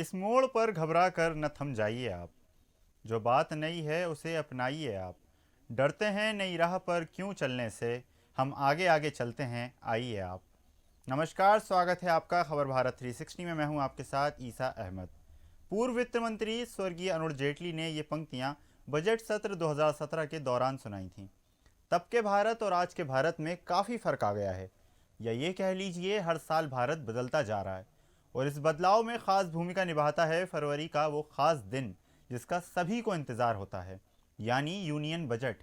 इस मोड़ पर घबरा कर न थम जाइए आप। जो बात नई है उसे अपनाइए आप। डरते हैं नई राह पर क्यों चलने से, हम आगे आगे चलते हैं, आइए आप। नमस्कार, स्वागत है आपका खबर भारत 360 में। मैं हूं आपके साथ ईसा अहमद। पूर्व वित्त मंत्री स्वर्गीय अरुण जेटली ने ये पंक्तियां बजट सत्र 2017 के दौरान सुनाई थीं। तब के भारत और आज के भारत में काफ़ी फ़र्क आ गया है, या ये कह लीजिए हर साल भारत बदलता जा रहा है। और इस बदलाव में ख़ास भूमिका निभाता है फरवरी का वो ख़ास दिन जिसका सभी को इंतज़ार होता है, यानी यूनियन बजट।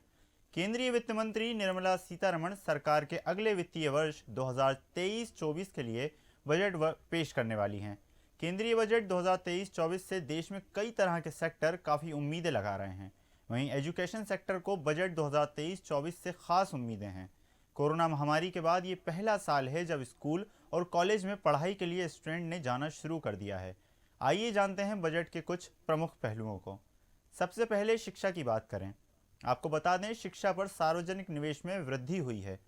केंद्रीय वित्त मंत्री निर्मला सीतारमण सरकार के अगले वित्तीय वर्ष 2023-24 के लिए बजट पेश करने वाली हैं। केंद्रीय बजट 2023-24 से देश में कई तरह के सेक्टर काफ़ी उम्मीदें लगा रहे हैं। वहीं एजुकेशन सेक्टर को बजट 2023-24 से खास उम्मीदें हैं। कोरोना महामारी के बाद ये पहला साल है जब स्कूल और कॉलेज में पढ़ाई के लिए स्टूडेंट ने जाना शुरू कर दिया है। आइए जानते हैं बजट के कुछ प्रमुख पहलुओं को। सबसे पहले शिक्षा की बात करें। आपको बता दें, शिक्षा पर सार्वजनिक निवेश में वृद्धि हुई है।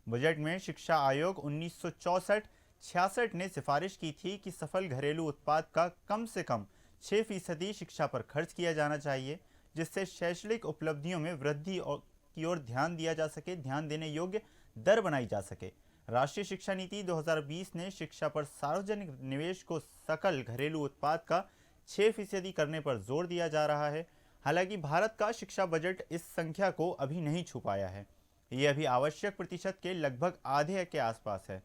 बजट में शिक्षा आयोग 1964-66 ने सिफारिश की थी कि सफल घरेलू उत्पाद का कम से कम 6% शिक्षा पर खर्च किया जाना चाहिए, जिससे शैक्षणिक उपलब्धियों में वृद्धि की ओर ध्यान दिया जा सके, ध्यान देने योग्य दर बनाई जा सके। राष्ट्रीय शिक्षा नीति 2020 ने शिक्षा पर सार्वजनिक निवेश को सकल घरेलू उत्पाद का 6% करने पर जोर दिया जा रहा है। हालांकि भारत का शिक्षा बजट इस संख्या को अभी नहीं छू पाया है। ये अभी आवश्यक प्रतिशत के लगभग आधे के आसपास है।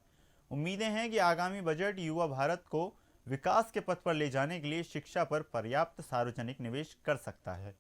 उम्मीदें हैं कि आगामी बजट युवा भारत को विकास के पथ पर ले जाने के लिए शिक्षा पर पर्याप्त सार्वजनिक निवेश कर सकता है।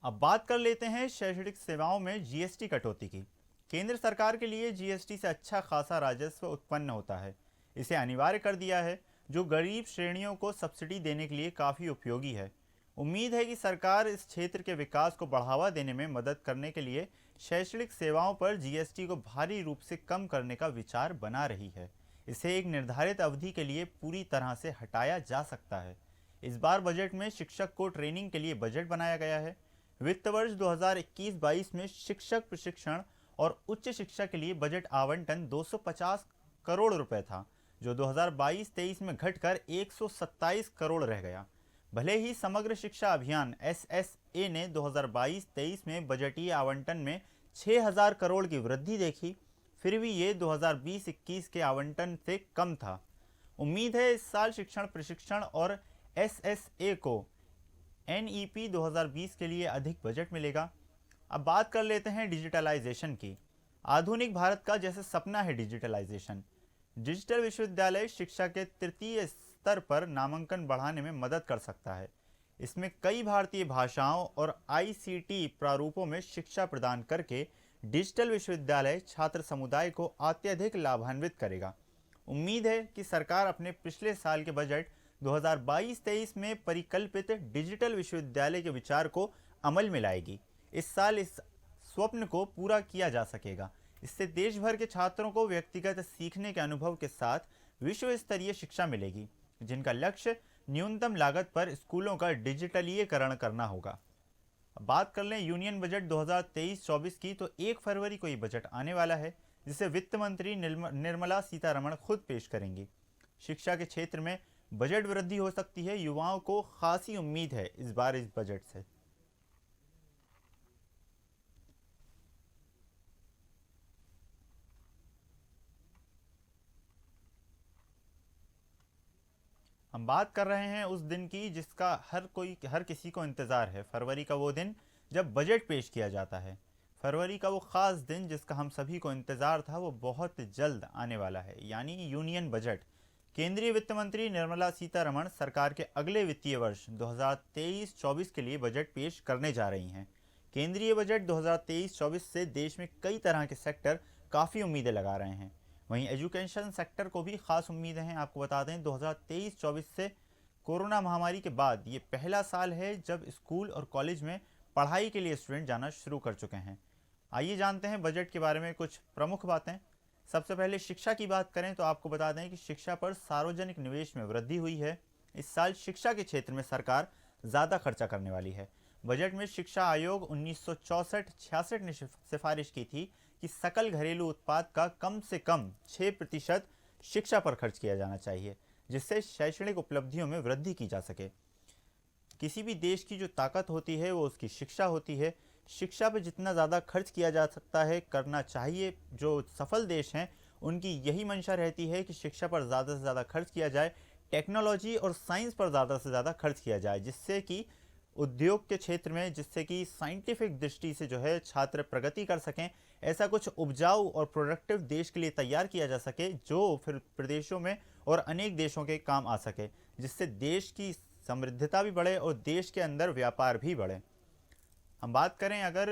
अब बात कर लेते हैं शैक्षणिक सेवाओं में जीएसटी कटौती की। केंद्र सरकार के लिए जीएसटी से अच्छा खासा राजस्व उत्पन्न होता है। इसे अनिवार्य कर दिया है, जो गरीब श्रेणियों को सब्सिडी देने के लिए काफ़ी उपयोगी है। उम्मीद है कि सरकार इस क्षेत्र के विकास को बढ़ावा देने में मदद करने के लिए शैक्षणिक सेवाओं पर जीएसटी को भारी रूप से कम करने का विचार बना रही है। इसे एक निर्धारित अवधि के लिए पूरी तरह से हटाया जा सकता है। इस बार बजट में शिक्षक को ट्रेनिंग के लिए बजट बनाया गया है। वित्त वर्ष 2021-22 में शिक्षक प्रशिक्षण और उच्च शिक्षा के लिए बजट आवंटन 250 करोड़ रुपए था, जो 2022-23 में घटकर 127 करोड़ रह गया। भले ही समग्र शिक्षा अभियान एसएसए ने 2022-23 में बजटीय आवंटन में 6000 करोड़ की वृद्धि देखी, फिर भी ये 2020-21 के आवंटन से कम था। उम्मीद है इस साल शिक्षण प्रशिक्षण और एसएसए को एनईपी 2020 के लिए अधिक बजट मिलेगा। अब बात कर लेते हैं डिजिटलाइजेशन की। आधुनिक भारत का जैसे सपना है डिजिटलाइजेशन। डिजिटल विश्वविद्यालय शिक्षा के तृतीय स्तर पर नामांकन बढ़ाने में मदद कर सकता है। इसमें कई भारतीय भाषाओं और आईसीटी प्रारूपों में शिक्षा प्रदान करके डिजिटल विश्वविद्यालय छात्र समुदाय को अत्यधिक लाभान्वित करेगा। उम्मीद है कि सरकार अपने पिछले साल के बजट 2022-23 में परिकल्पित डिजिटल विश्वविद्यालय के विचार को अमल में लाएगी। इस साल इस स्वप्न को पूरा किया जा सकेगा। इससे देश भर के छात्रों को व्यक्तिगत सीखने के अनुभव के साथ विश्व स्तरीय शिक्षा मिलेगी, जिनका लक्ष्य न्यूनतम लागत पर स्कूलों का डिजिटलीकरण करना होगा। अब बात कर लें यूनियन बजट 2023-24 की, तो 1 फरवरी को ये बजट आने वाला है, जिसे वित्त मंत्री निर्मला सीतारमण खुद पेश करेंगी। शिक्षा के क्षेत्र में बजट वृद्धि हो सकती है। युवाओं को खासी उम्मीद है इस बार इस बजट से। हम बात कर रहे हैं उस दिन की जिसका हर किसी को इंतज़ार है। फरवरी का वो दिन जब बजट पेश किया जाता है। फरवरी का वो ख़ास दिन जिसका हम सभी को इंतज़ार था, वो बहुत जल्द आने वाला है, यानी यूनियन बजट। केंद्रीय वित्त मंत्री निर्मला सीतारमण सरकार के अगले वित्तीय वर्ष 2023-24 के लिए बजट पेश करने जा रही हैं। केंद्रीय बजट 2023-24 से देश में कई तरह के सेक्टर काफ़ी उम्मीदें लगा रहे हैं। वहीं एजुकेशन सेक्टर को भी खास उम्मीदें हैं। आपको बता दें, 2023-24 से कोरोना महामारी के बाद ये पहला साल है जब स्कूल और कॉलेज में पढ़ाई के लिए स्टूडेंट जाना शुरू कर चुके हैं। आइए जानते हैं बजट के बारे में कुछ प्रमुख बातें। सबसे पहले शिक्षा की बात करें तो आपको बता दें कि शिक्षा पर सार्वजनिक निवेश में वृद्धि हुई है। इस साल शिक्षा के क्षेत्र में सरकार ज़्यादा खर्चा करने वाली है। बजट में शिक्षा आयोग 1964-66 ने सिफारिश की थी कि सकल घरेलू उत्पाद का कम से कम 6% शिक्षा पर खर्च किया जाना चाहिए। जिससे शैक्षणिक उपलब्धियों में वृद्धि की जा सके। किसी भी देश की जो ताकत होती है वो उसकी शिक्षा होती है। शिक्षा पर जितना ज़्यादा खर्च किया जा सकता है करना चाहिए। जो सफल देश हैं उनकी यही मंशा रहती है कि शिक्षा पर ज़्यादा से ज़्यादा खर्च किया जाए, टेक्नोलॉजी और साइंस पर ज़्यादा से ज़्यादा खर्च किया जाए, जिससे कि उद्योग के क्षेत्र में, जिससे कि साइंटिफिक दृष्टि से जो है छात्र प्रगति कर सकें, ऐसा कुछ उपजाऊ और प्रोडक्टिव देश के लिए तैयार किया जा सके जो फिर प्रदेशों में और अनेक देशों के काम आ सके, जिससे देश की समृद्धता भी बढ़े और देश के अंदर व्यापार भी बढ़े। हम बात करें अगर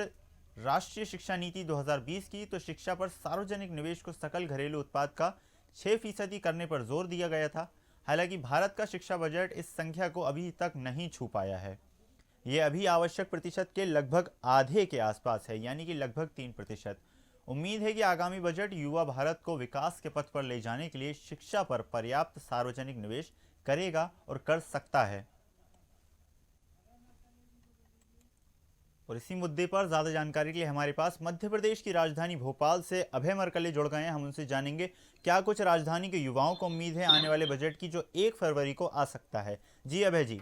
राष्ट्रीय शिक्षा नीति 2020 की, तो शिक्षा पर सार्वजनिक निवेश को सकल घरेलू उत्पाद का 6% करने पर जोर दिया गया था। हालांकि भारत का शिक्षा बजट इस संख्या को अभी तक नहीं छू पाया है। ये अभी आवश्यक प्रतिशत के लगभग आधे के आसपास है, यानी कि लगभग 3%। उम्मीद है कि आगामी बजट युवा भारत को विकास के पथ पर ले जाने के लिए शिक्षा पर पर्याप्त सार्वजनिक निवेश करेगा और कर सकता है। और इसी मुद्दे पर ज़्यादा जानकारी के लिए हमारे पास मध्य प्रदेश की राजधानी भोपाल से अभय मरकले जुड़ गए हैं। हम उनसे जानेंगे क्या कुछ राजधानी के युवाओं को उम्मीद है आने वाले बजट की जो 1 फरवरी को आ सकता है। जी अभय जी।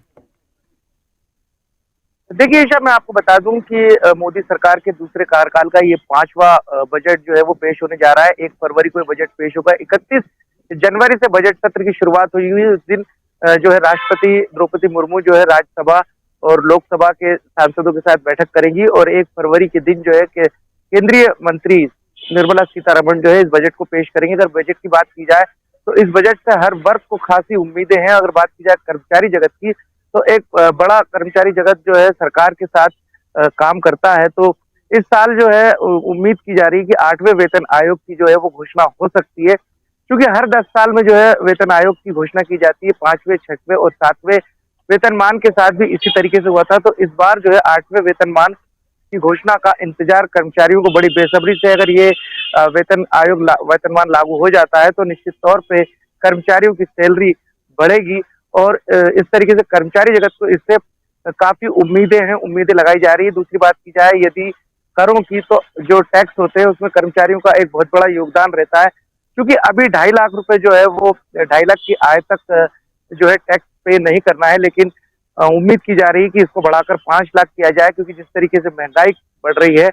देखिए ईशा, मैं आपको बता दूं कि मोदी सरकार के दूसरे कार्यकाल का ये 5वां बजट जो है वो पेश होने जा रहा है। 1 फरवरी को ये बजट पेश होगा। 31 जनवरी से बजट सत्र की शुरुआत हुई हुई। उस दिन जो है राष्ट्रपति द्रौपदी मुर्मू जो है राज्यसभा और लोकसभा के सांसदों के साथ बैठक करेंगी और 1 फरवरी के दिन जो है कि केंद्रीय मंत्री निर्मला सीतारमण जो है इस बजट को पेश करेंगे। अगर बजट की बात की जाए तो इस बजट से हर वर्ग को खासी उम्मीदें हैं। अगर बात की जाए कर्मचारी जगत की, तो एक बड़ा कर्मचारी जगत जो है सरकार के साथ काम करता है। तो इस साल जो है उम्मीद की जा रही है कि 8वें वेतन आयोग की जो है वो घोषणा हो सकती है, क्योंकि हर 10 साल में जो है वेतन आयोग की घोषणा की जाती है। 5वें, 6वें और 7वें वेतनमान के साथ भी इसी तरीके से हुआ था। तो इस बार जो है 8वें वेतनमान की घोषणा का इंतजार कर्मचारियों को बड़ी बेसब्री से। अगर ये वेतन आयोग वेतनमान लागू हो जाता है तो निश्चित तौर पे कर्मचारियों की सैलरी बढ़ेगी और इस तरीके से कर्मचारी जगत को इससे काफी उम्मीदें हैं, उम्मीदें लगाई जा रही है। दूसरी बात की जाए यदि करों की, तो जो टैक्स होते हैं उसमें कर्मचारियों का एक बहुत बड़ा योगदान रहता है, क्योंकि अभी 2.5 लाख रुपए जो है वो 2.5 लाख की आय तक जो है टैक्स पे नहीं करना है। लेकिन उम्मीद की जा रही है कि इसको बढ़ाकर 5 लाख किया जाए, क्योंकि जिस तरीके से महंगाई बढ़ रही है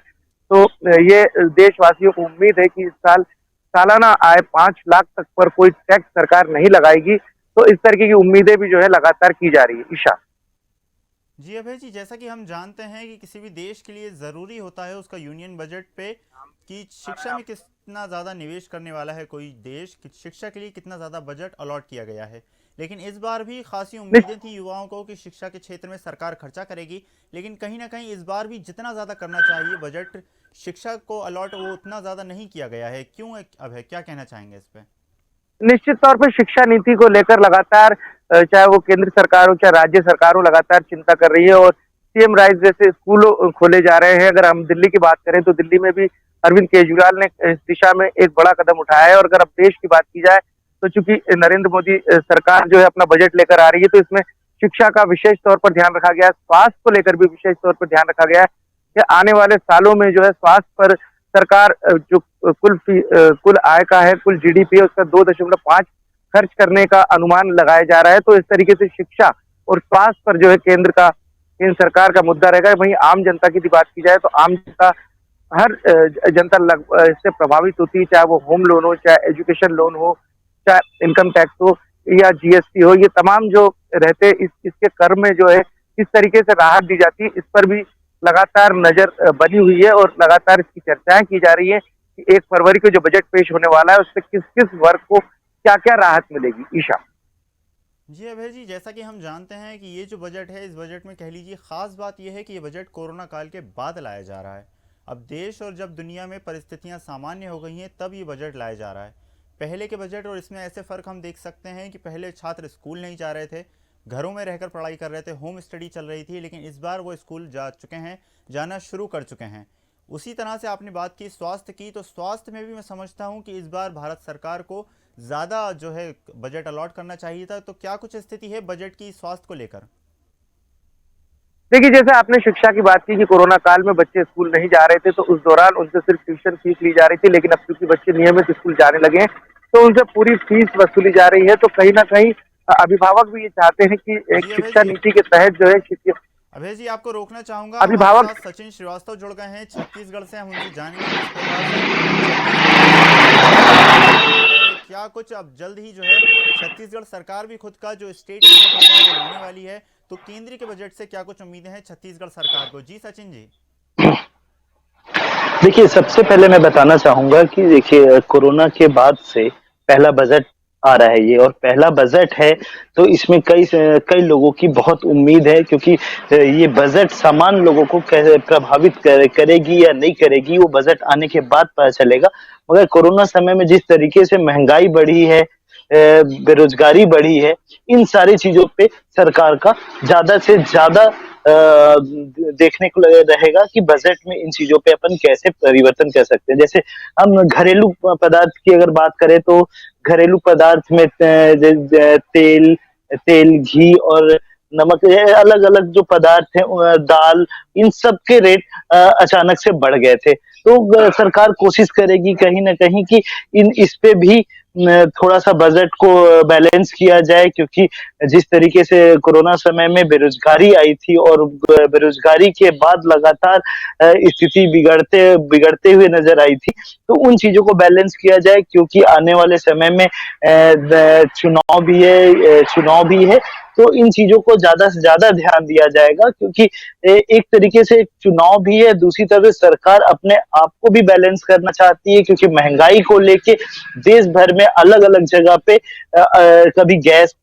तो ये देशवासियों को उम्मीद है कि इस साल सालाना आय 5 लाख तक पर कोई टैक्स सरकार नहीं लगाएगी। तो इस तरीके की उम्मीदें भी जो है लगातार की जा रही है। ईशा जी अभय जी, जैसा कि हम जानते हैं कि किसी भी देश के लिए ज़रूरी होता है उसका यूनियन बजट पे कि शिक्षा में कितना ज़्यादा निवेश करने वाला है कोई देश, कि शिक्षा के लिए कितना ज़्यादा बजट अलॉट किया गया है। लेकिन इस बार भी खासी उम्मीदें थी युवाओं को कि शिक्षा के क्षेत्र में सरकार खर्चा करेगी, लेकिन कहीं ना कहीं इस बार भी जितना ज़्यादा करना चाहिए बजट शिक्षा को अलॉट वो उतना ज़्यादा नहीं किया गया है। क्यों अभय, क्या कहना चाहेंगे इस पर? निश्चित तौर पर शिक्षा नीति को लेकर लगातार चाहे वो केंद्र सरकार हो चाहे राज्य सरकार हो, लगातार चिंता कर रही है और सीएम राइज जैसे स्कूलों खोले जा रहे हैं। अगर हम दिल्ली की बात करें तो दिल्ली में भी अरविंद केजरीवाल ने इस दिशा में एक बड़ा कदम उठाया है। और अगर अब देश की बात की जाए तो चूंकि नरेंद्र मोदी सरकार जो है अपना बजट लेकर आ रही है, तो इसमें शिक्षा का विशेष तौर पर ध्यान रखा गया है। स्वास्थ्य को लेकर भी विशेष तौर पर ध्यान रखा गया है कि आने वाले सालों में जो है स्वास्थ्य पर सरकार जो कुल आय का है, कुल जीडीपी है, उसका 2.5 खर्च करने का अनुमान लगाया जा रहा है। तो इस तरीके से शिक्षा और स्वास्थ्य पर जो है केंद्र सरकार का मुद्दा रहेगा। वहीं आम जनता की बात की जाए तो आम जनता, हर जनता इससे प्रभावित होती है, चाहे वो होम लोन हो, चाहे एजुकेशन लोन हो, चाहे इनकम टैक्स हो या जीएसटी हो। ये तमाम जो रहते इसके कर में जो है किस तरीके से राहत दी जाती है, इस पर भी लगातार नजर बनी हुई है और लगातार इसकी चर्चाएं की जा रही है कि 1 फरवरी को जो बजट पेश होने वाला है उससे किस किस वर्ग को क्या क्या राहत मिलेगी। ईशा जी अभय जी, जैसा कि हम जानते हैं कि ये जो बजट है, इस बजट में कह लीजिए खास बात यह है कि ये बजट कोरोना काल के बाद लाया जा रहा है। अब देश और जब दुनिया में परिस्थितियां सामान्य हो गई हैं तब ये बजट लाया जा रहा है। पहले के बजट और इसमें ऐसे फ़र्क हम देख सकते हैं कि पहले छात्र स्कूल नहीं जा रहे थे, घरों में रहकर पढ़ाई कर रहे थे, होम स्टडी चल रही थी, लेकिन इस बार वो स्कूल जा चुके हैं, जाना शुरू कर चुके हैं। उसी तरह से आपने बात की स्वास्थ्य की, तो स्वास्थ्य में भी मैं समझता हूं कि इस बार भारत सरकार को ज़्यादा जो है बजट अलॉट करना चाहिए था। तो क्या कुछ स्थिति है बजट की स्वास्थ्य को लेकर? देखिए, जैसे आपने शिक्षा की बात की कि कोरोना काल में बच्चे स्कूल नहीं जा रहे थे, तो उस दौरान उनसे सिर्फ ट्यूशन फीस ली जा रही थी। लेकिन अब चूंकि बच्चे नियमित स्कूल जाने लगे हैं तो उनसे पूरी फीस वसूली जा रही है। तो कहीं ना कहीं अभिभावक भी ये चाहते हैं कि एक जी अभय शिक्षा जी, नीति के तहत जो है अभय जी आपको रोकना चाहूंगा। हमारे अभिभावक। साथ सचिन श्रीवास्तव जुड़ गए हैं छत्तीसगढ़ से। हम उनसे जानेंगे किस प्रकार से छत्तीसगढ़ में जो है बजट मांगे गए, क्या कुछ अब जल्द ही जो है छत्तीसगढ़ सरकार भी खुद का जो स्टेट बजट होता है वो लाने वाली है। तो केंद्र के बजट से क्या कुछ उम्मीदें हैं छत्तीसगढ़ सरकार को? जी सचिन जी। देखिए, सबसे पहले मैं बताना चाहूँगा कि देखिए कोरोना के बाद से पहला बजट आ रहा है ये, और पहला बजट है, तो इसमें कई लोगों की बहुत उम्मीद है, क्योंकि ये बजट सामान्य लोगों को कैसे प्रभावित करेगी या नहीं करेगी, वो बजट आने के बाद पता चलेगा। मगर कोरोना समय में जिस तरीके से महँगाई बढ़ी है, बेरोज़गारी बढ़ी है, इन सारी चीज़ों पे सरकार का ज़्यादा से ज़्यादा देखने को रहेगा कि बजट में इन चीजों पे अपन कैसे परिवर्तन कर सकते हैं। जैसे हम घरेलू पदार्थ की अगर बात करें, तो घरेलू पदार्थ में तेल तेल घी और नमक, अलग अलग जो पदार्थ हैं, दाल, इन सब के रेट अचानक से बढ़ गए थे। तो सरकार कोशिश करेगी कहीं ना कहीं कि इस पे भी थोड़ा सा बजट को बैलेंस किया जाए, क्योंकि जिस तरीके से कोरोना समय में बेरोजगारी आई थी, और बेरोजगारी के बाद लगातार स्थिति बिगड़ते बिगड़ते हुए नजर आई थी, तो उन चीजों को बैलेंस किया जाए, क्योंकि आने वाले समय में चुनाव भी है, तो इन चीजों को ज्यादा से ज्यादा ध्यान दिया जाएगा, क्योंकि एक तरीके से चुनाव भी है, दूसरी तरफ सरकार अपने आप को भी बैलेंस करना चाहती है, क्योंकि महंगाई को लेके देश भर में अलग अलग जगह पे कभी गैस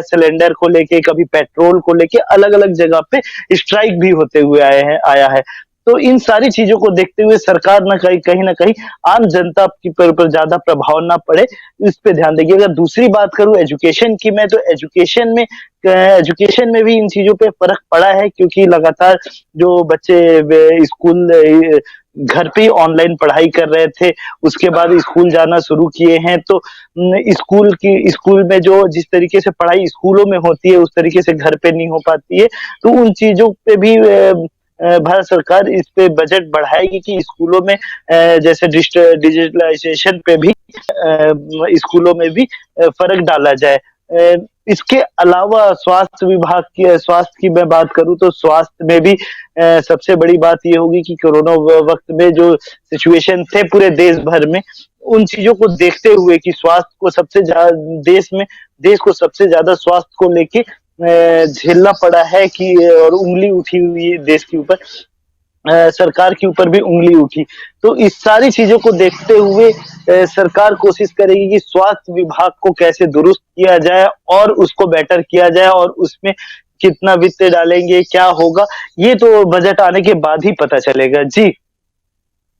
सिलेंडर को लेके, कभी पेट्रोल को लेके अलग अलग जगह पे स्ट्राइक भी होते हुए आया है। तो इन सारी चीजों को देखते हुए सरकार कहीं ना कहीं आम जनता की पर ज्यादा प्रभाव ना पड़े, इस पे ध्यान देगी। अगर दूसरी बात करूं एजुकेशन की मैं, तो एजुकेशन में भी इन चीजों पे फर्क पड़ा है, क्योंकि लगातार जो बच्चे स्कूल घर पे ही ऑनलाइन पढ़ाई कर रहे थे, उसके बाद स्कूल जाना शुरू किए हैं, तो स्कूल में जो जिस तरीके से पढ़ाई स्कूलों में होती है, उस तरीके से घर पे नहीं हो पाती है। तो उन चीजों पे भी भारत सरकार इस पे बजट बढ़ाएगी कि स्कूलों में जैसे डिजिटलाइजेशन पे भी स्कूलों में भी फर्क डाला जाए। इसके अलावा स्वास्थ्य की मैं बात करूं, तो स्वास्थ्य में भी सबसे बड़ी बात ये होगी कि कोरोना वक्त में जो सिचुएशन थे पूरे देश भर में, उन चीजों को देखते हुए कि स्वास्थ्य को सबसे ज्यादा देश को सबसे ज्यादा स्वास्थ्य को लेके झेलना पड़ा है, कि और उंगली उठी हुई है देश के ऊपर, सरकार के ऊपर भी उंगली उठी। तो इस सारी चीजों को देखते हुए सरकार कोशिश करेगी कि स्वास्थ्य विभाग को कैसे दुरुस्त किया जाए और उसको बेटर किया जाए, और उसमें कितना वित्त डालेंगे, क्या होगा, ये तो बजट आने के बाद ही पता चलेगा। जी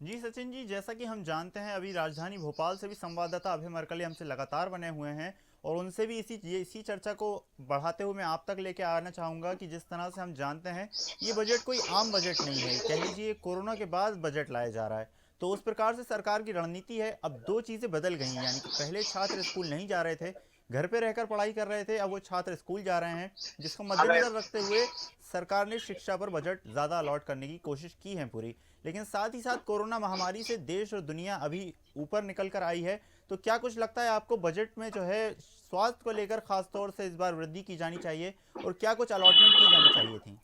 जी सचिन जी, जैसा कि हम जानते हैं अभी राजधानी भोपाल से भी संवाददाता अभय मरकले हमसे लगातार बने हुए हैं, और उनसे भी इसी चर्चा को बढ़ाते हुए मैं आप तक लेके आना चाहूँगा कि जिस तरह से हम जानते हैं ये बजट कोई आम बजट नहीं है, कह लीजिए कोरोना के बाद बजट लाया जा रहा है। तो उस प्रकार से सरकार की रणनीति है। अब दो चीज़ें बदल गई हैं, यानी कि पहले छात्र स्कूल नहीं जा रहे थे, घर पे रहकर पढ़ाई कर रहे थे, अब वो छात्र स्कूल जा रहे हैं, जिसको मद्देनजर रखते हुए सरकार ने शिक्षा पर बजट ज़्यादा अलॉट करने की कोशिश की है पूरी। लेकिन साथ ही साथ कोरोना महामारी से देश और दुनिया अभी ऊपर निकल कर आई है। तो क्या कुछ लगता है आपको बजट में जो है स्वास्थ्य को लेकर खास तौर से इस बार वृद्धि की जानी चाहिए, और क्या कुछ अलॉटमेंट की जानी चाहिए थी?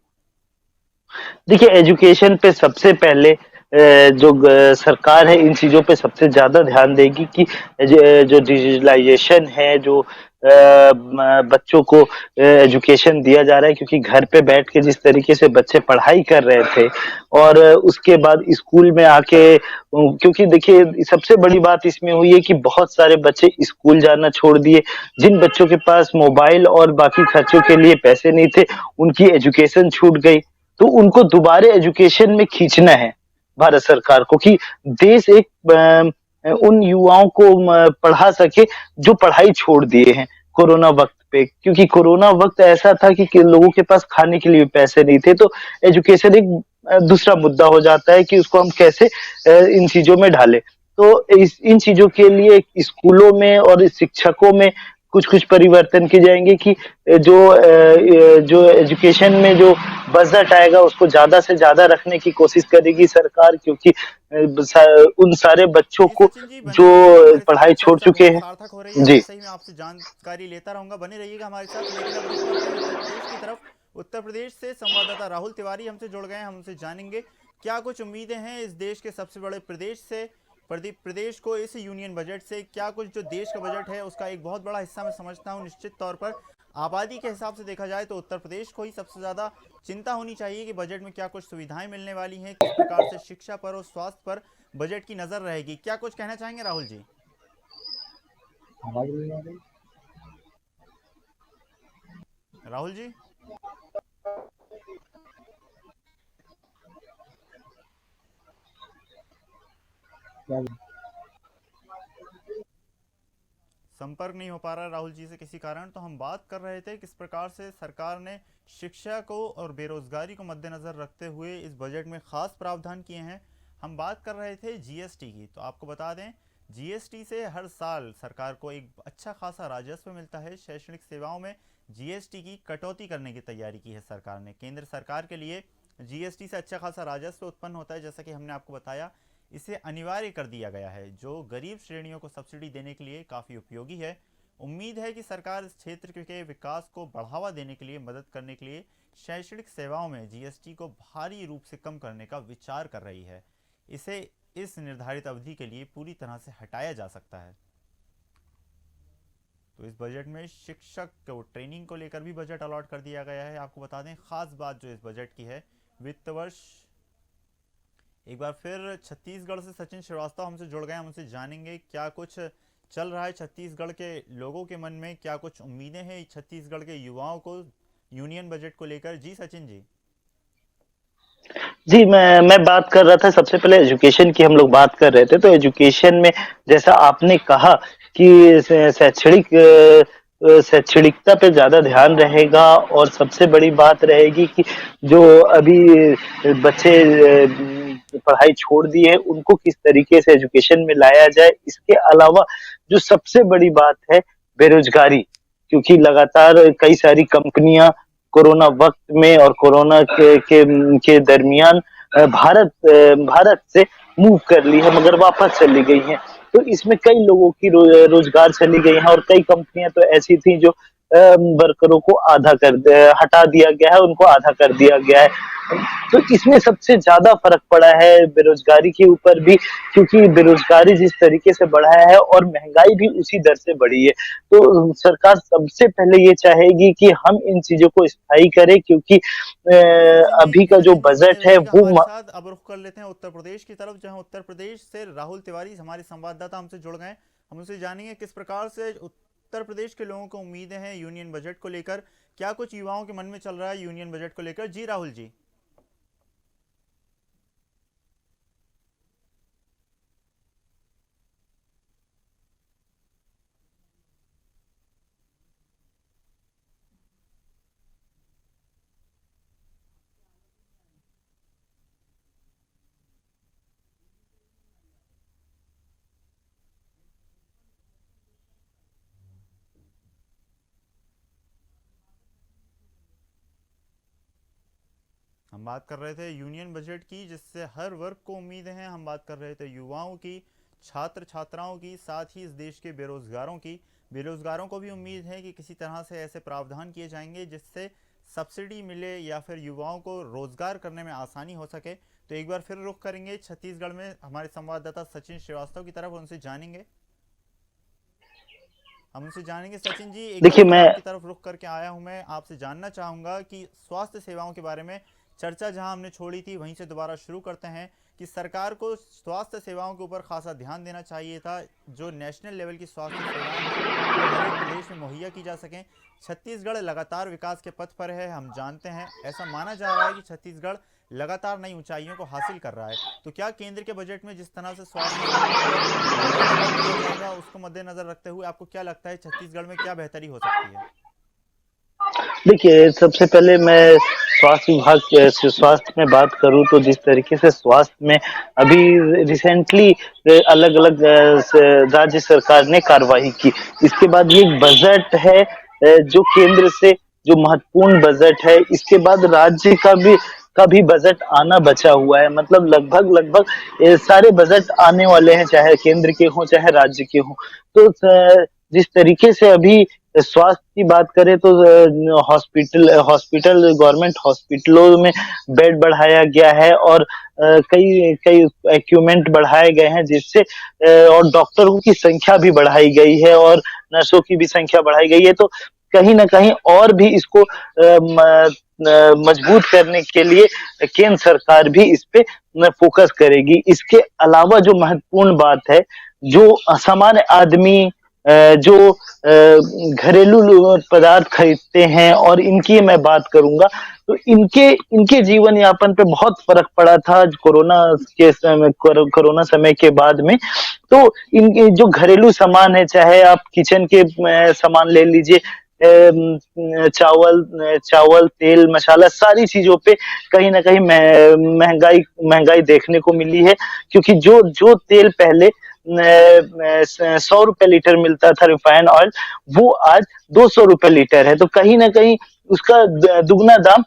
देखिए, एजुकेशन पे सबसे पहले जो सरकार है इन चीजों पे सबसे ज्यादा ध्यान देगी कि जो डिजिटलाइजेशन है, जो बच्चों को एजुकेशन दिया जा रहा है, क्योंकि घर पे बैठ के जिस तरीके से बच्चे पढ़ाई कर रहे थे, और उसके बाद स्कूल में आके क्योंकि देखिए सबसे बड़ी बात इसमें हुई है कि बहुत सारे बच्चे स्कूल जाना छोड़ दिए। जिन बच्चों के पास मोबाइल और बाकी खर्चों के लिए पैसे नहीं थे, उनकी एजुकेशन छूट गई। तो उनको दोबारा एजुकेशन में खींचना है भारत सरकार को, कि देश उन युवाओं को पढ़ा सके जो पढ़ाई छोड़ दिए हैं कोरोना वक्त पे, क्योंकि कोरोना वक्त ऐसा था कि लोगों के पास खाने के लिए भी पैसे नहीं थे। तो एजुकेशन एक दूसरा मुद्दा हो जाता है कि उसको हम कैसे इन चीजों में ढालें। तो इन चीजों के लिए स्कूलों में और शिक्षकों में कुछ कुछ परिवर्तन किए जाएंगे कि जो एजुकेशन में जो बजट आएगा उसको ज्यादा से ज्यादा रखने की कोशिश करेगी सरकार, क्योंकि उन सारे बच्चों जी को सचिन जी, बने जो रहिएगा हमारे साथ, पढ़ाई छोड़ चर्चा चुके बहुत हैं। सार्थक हो रही है, जी। ऐसे ही मैं आपसे जानकारी लेता रहूंगा, बने रहिएगा हमारे साथ। लेकिन अब रुख करते हैं उत्तर प्रदेश की तरफ। उत्तर प्रदेश से संवाददाता राहुल तिवारी हमसे जुड़ गए हैं, हम उनसे जानेंगे क्या कुछ उम्मीदें हैं इस देश के सबसे बड़े प्रदेश से, प्रदेश को इस यूनियन बजट से। क्या कुछ जो देश का बजट है उसका एक बहुत बड़ा हिस्सा मैं समझता हूँ निश्चित तौर पर आबादी के हिसाब से देखा जाए तो उत्तर प्रदेश को ही सबसे ज़्यादा चिंता होनी चाहिए कि बजट में क्या कुछ सुविधाएं मिलने वाली हैं, किस प्रकार से शिक्षा पर और स्वास्थ्य पर बजट की नज़र रहेगी। क्या कुछ कहना चाहेंगे राहुल जी? राहुल जी, संपर्क नहीं हो पा रहा राहुल जी से किसी कारण। तो हम बात कर रहे थे किस प्रकार से सरकार ने शिक्षा को और बेरोजगारी को मद्देनजर रखते हुए इस बजट में खास प्रावधान किए हैं। हम बात कर रहे थे जीएसटी की, तो आपको बता दें जीएसटी से हर साल सरकार को एक अच्छा खासा राजस्व मिलता है। शैक्षणिक सेवाओं में जीएसटी की कटौती करने की तैयारी की है सरकार ने। केंद्र सरकार के लिए जीएसटी से अच्छा खासा राजस्व उत्पन्न होता है, जैसा कि हमने आपको बताया। इसे अनिवार्य कर दिया गया है, जो गरीब श्रेणियों को सब्सिडी देने के लिए काफ़ी उपयोगी है। उम्मीद है कि सरकार इस क्षेत्र के विकास को बढ़ावा देने के लिए, मदद करने के लिए शैक्षणिक सेवाओं में जीएसटी को भारी रूप से कम करने का विचार कर रही है। इसे इस निर्धारित अवधि के लिए पूरी तरह से हटाया जा सकता है। तो इस बजट में शिक्षक को ट्रेनिंग को लेकर भी बजट अलॉट कर दिया गया है। आपको बता दें खास बात जो इस बजट की है, वित्त वर्ष, एक बार फिर छत्तीसगढ़ से सचिन श्रीवास्तव हमसे जुड़ गए, हम उनसे जानेंगे क्या कुछ चल रहा है छत्तीसगढ़ के लोगों के मन में, क्या कुछ उम्मीदें हैं छत्तीसगढ़ के युवाओं को यूनियन बजट को लेकर। जी सचिन जी। जी, मैं बात कर रहा था, सबसे पहले एजुकेशन की हम लोग बात कर रहे थे। तो एजुकेशन में जैसा आपने कहा कि शैक्षणिकता पे ज्यादा ध्यान रहेगा, और सबसे बड़ी बात रहेगी कि जो अभी बच्चे पढ़ाई छोड़ दी है उनको किस तरीके से एजुकेशन में लाया जाए। इसके अलावा जो सबसे बड़ी बात है, बेरोजगारी, क्योंकि लगातार कई सारी कंपनियां कोरोना वक्त में और कोरोना के दरमियान भारत से मूव कर ली है, मगर वापस चली गई हैं। तो इसमें कई लोगों की रोजगार चली गई है, और कई कंपनियां तो ऐसी थी जो वर्करों को हटा दिया गया है, उनको आधा कर दिया गया है। तो इसमें सबसे ज्यादा फर्क पड़ा है बेरोजगारी के ऊपर भी, क्योंकि बेरोजगारी जिस तरीके से बढ़ा है और महंगाई भी उसी दर से बढ़ी है। तो सरकार सबसे पहले ये चाहेगी कि हम इन चीजों को स्थायी करें, क्योंकि जी अभी का जो सचिन जी बने बजट है रहिएगा वो हमारे साथ। अब रुख कर लेते हैं उत्तर प्रदेश की तरफ, जहां उत्तर प्रदेश से राहुल तिवारी हमारे संवाददाता हमसे जुड़ गए। हम उनसे जानेंगे किस प्रकार से उत्तर प्रदेश के लोगों को उम्मीदें हैं यूनियन बजट को लेकर, क्या कुछ युवाओं के मन में चल रहा है यूनियन बजट को लेकर। जी राहुल जी। हम बात कर रहे थे यूनियन बजट की, जिससे हर वर्ग को उम्मीदें हैं। हम बात कर रहे थे युवाओं की, छात्र छात्राओं की, साथ ही इस देश के बेरोजगारों की। बेरोजगारों को भी उम्मीद है कि किसी तरह से ऐसे प्रावधान किए जाएंगे जिससे सब्सिडी मिले या फिर युवाओं को रोजगार करने में आसानी हो सके। तो एक बार फिर रुख करेंगे छत्तीसगढ़ में हमारे संवाददाता सचिन श्रीवास्तव की तरफ, उनसे जानेंगे। हम उनसे जानेंगे सचिन जी, एक बार देखिए फिर मैं आपकी तरफ रुख करके आया हूं। मैं आपसे जानना चाहूंगा कि स्वास्थ्य सेवाओं के बारे में चर्चा जहां हमने छोड़ी थी वहीं से दोबारा शुरू करते हैं कि सरकार को स्वास्थ्य सेवाओं के ऊपर खासा ध्यान देना चाहिए था। जो नेशनल लेवल की स्वास्थ्य सेवाएं हैं वो हर एक प्रदेश में मुहैया की जा सकें। छत्तीसगढ़ लगातार विकास के पथ पर है, हम जानते हैं। ऐसा माना जा रहा है कि छत्तीसगढ़ लगातार नई ऊंचाइयों को हासिल कर रहा है। तो क्या केंद्र के बजट में जिस तरह से स्वास्थ्य सेवाओं पर बजट अलॉट किया जाएगा उसको मद्देनजर रखते हुए आपको क्या लगता है छत्तीसगढ़ में क्या बेहतरी हो सकती है? देखिए, सबसे पहले मैं स्वास्थ्य विभाग स्वास्थ्य में बात करूं तो जिस तरीके से स्वास्थ्य में अभी रिसेंटली अलग अलग राज्य सरकार ने कार्रवाई की, इसके बाद ये एक बजट है जो केंद्र से जो महत्वपूर्ण बजट है, इसके बाद राज्य का भी बजट आना बचा हुआ है। मतलब लगभग लगभग सारे बजट आने वाले हैं, चाहे केंद्र के हों चाहे राज्य के हों। तो जिस तरीके से अभी स्वास्थ्य की बात करें तो हॉस्पिटल गवर्नमेंट हॉस्पिटलों में बेड बढ़ाया गया है और कई कई इक्विपमेंट बढ़ाए गए हैं, जिससे और डॉक्टरों की संख्या भी बढ़ाई गई है और नर्सों की भी संख्या बढ़ाई गई है। तो कहीं ना कहीं और भी इसको मजबूत करने के लिए केंद्र सरकार भी इस पे फोकस करेगी। इसके अलावा जो महत्वपूर्ण बात है, जो सामान्य आदमी जो घरेलू पदार्थ खरीदते हैं और इनकी मैं बात करूंगा तो इनके इनके जीवन यापन पे बहुत फर्क पड़ा था कोरोना समय के बाद में। तो इनके जो घरेलू सामान है, चाहे आप किचन के सामान ले लीजिए, चावल तेल मसाला सारी चीजों पे कहीं ना कहीं महंगाई देखने को मिली है, क्योंकि जो जो तेल पहले 100 रुपए लीटर मिलता था रिफाइंड ऑयल, वो आज 200 रुपए लीटर है। तो कहीं ना कहीं उसका दुगना दाम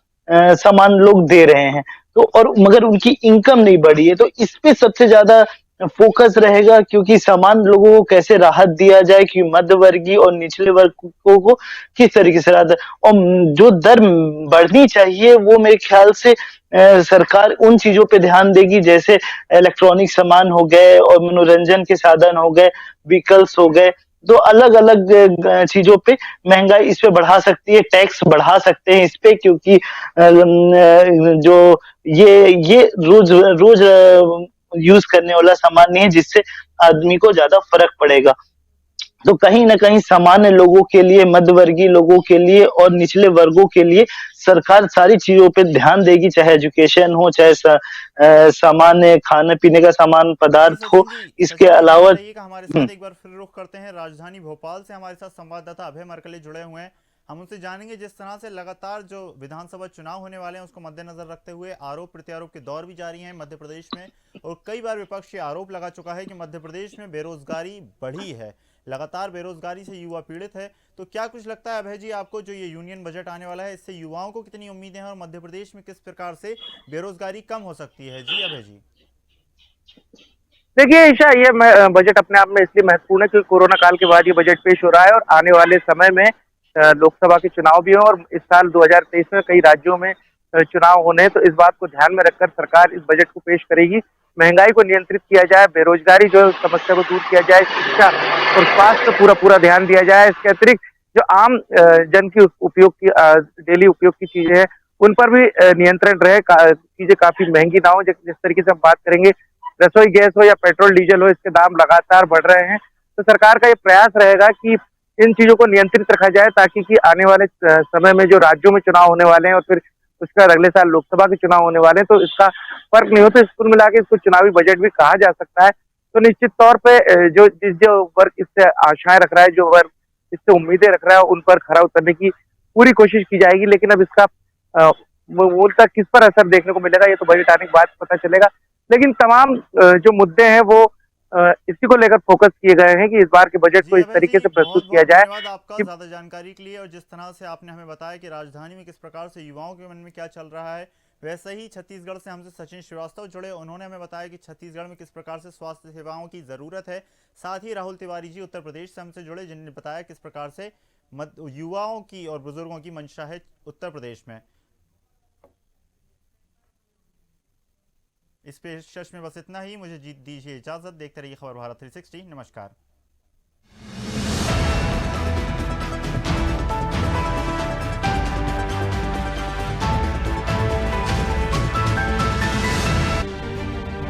सामान लोग दे रहे हैं। तो और मगर उनकी इनकम नहीं बढ़ी है, तो इस पे सबसे ज्यादा फोकस रहेगा, क्योंकि सामान्य लोगों को कैसे राहत दिया जाए कि मध्य वर्गीय और निचले वर्ग को किस तरीके से राहत, और जो दर बढ़नी चाहिए वो मेरे ख्याल से सरकार उन चीजों पे ध्यान देगी, जैसे इलेक्ट्रॉनिक सामान हो गए और मनोरंजन के साधन हो गए, व्हीकल्स हो गए। तो अलग अलग चीजों पे महंगाई इस पे बढ़ा सकती है, टैक्स बढ़ा सकते हैं इस पे, क्योंकि जो ये रोज रोज यूज करने वाला सामान नहीं है, जिससे आदमी को ज्यादा फर्क पड़ेगा। तो कहीं ना कहीं सामान्य लोगों के लिए, मध्यवर्गीय लोगों के लिए और निचले वर्गों के लिए सरकार सारी चीजों पे ध्यान देगी, चाहे एजुकेशन हो, चाहे सामान्य खाने पीने का सामान जी पदार्थ हो। इसके सचिन जी बने अलावा रहिएगा हमारे साथ। एक बार फिर रुख करते हैं राजधानी भोपाल से, हमारे साथ संवाददाता अभय मरकले जुड़े हुए हैं। हम उनसे जानेंगे जिस तरह से लगातार जो विधानसभा चुनाव होने वाले हैं उसको मद्देनजर रखते हुए आरोप प्रत्यारोप के दौर भी जारी हैं मध्य प्रदेश में, और कई बार विपक्ष ये आरोप लगा चुका है कि मध्य प्रदेश में बेरोजगारी बढ़ी है, लगातार बेरोजगारी से युवा पीड़ित है। तो क्या कुछ लगता है अभय जी आपको, जो ये यूनियन बजट आने वाला है इससे युवाओं को कितनी उम्मीदें हैं और मध्य प्रदेश में किस प्रकार से बेरोजगारी कम हो सकती है? जी अभय जी। देखिए ईशा, ये बजट अपने आप में इसलिए महत्वपूर्ण है क्योंकि कोरोना काल के बाद ये बजट पेश हो रहा है और आने वाले समय में लोकसभा के चुनाव भी हैं और इस साल 2023 में कई राज्यों में चुनाव होने हैं। तो इस बात को ध्यान में रखकर सरकार इस बजट को पेश करेगी। महंगाई को नियंत्रित किया जाए, बेरोजगारी जो समस्या को दूर किया जाए, शिक्षा और स्वास्थ्य पूरा पूरा ध्यान दिया जाए। इसके अतिरिक्त जो आम जन की उपयोग की डेली उपयोग की चीजें हैं उन पर भी नियंत्रण रहे, चीजें काफी महंगी ना हो। जिस तरीके से हम बात करेंगे, रसोई गैस हो या पेट्रोल डीजल हो, इसके दाम लगातार बढ़ रहे हैं। तो सरकार का ये प्रयास रहेगा कि इन चीजों को नियंत्रित रखा जाए, ताकि कि आने वाले समय में जो राज्यों में चुनाव होने वाले हैं और फिर उसके बाद अगले साल लोकसभा के चुनाव होने वाले हैं, तो इसका फर्क नहीं हो। तो कुल मिला के इसको चुनावी बजट भी कहा जा सकता है। तो निश्चित तौर पे जो वर्ग इससे आशाएं रख रहा है, जो वर्ग इससे उम्मीदें रख रहा है, उन पर खरा उतरने की पूरी कोशिश की जाएगी। लेकिन अब इसका मूलतः किस पर असर देखने को मिलेगा, ये तो बजट आने के बाद पता चलेगा। लेकिन तमाम जो मुद्दे हैं वो इसी को लेकर फोकस किए गए हैं कि इस बार के बजट जी को इस अभय तरीके जी से प्रस्तुत बहुत किया बहुत जाए धन्यवाद आपका कि ज़्यादा जानकारी के लिए, और जिस तरह से आपने हमें बताया कि राजधानी में किस प्रकार से युवाओं के मन में क्या चल रहा है। वैसे ही छत्तीसगढ़ से हमसे सचिन श्रीवास्तव जुड़े, उन्होंने हमें बताया कि छत्तीसगढ़ में किस प्रकार से स्वास्थ्य सेवाओं की ज़रूरत है। साथ ही राहुल तिवारी जी उत्तर प्रदेश से हमसे जुड़े, जिन्होंने बताया किस प्रकार से युवाओं की और बुजुर्गों की मंशा है उत्तर प्रदेश में। इस पेशकश में बस इतना ही, मुझे दीजिए इजाज़त। देखते रहिए खबर भारत 360। नमस्कार।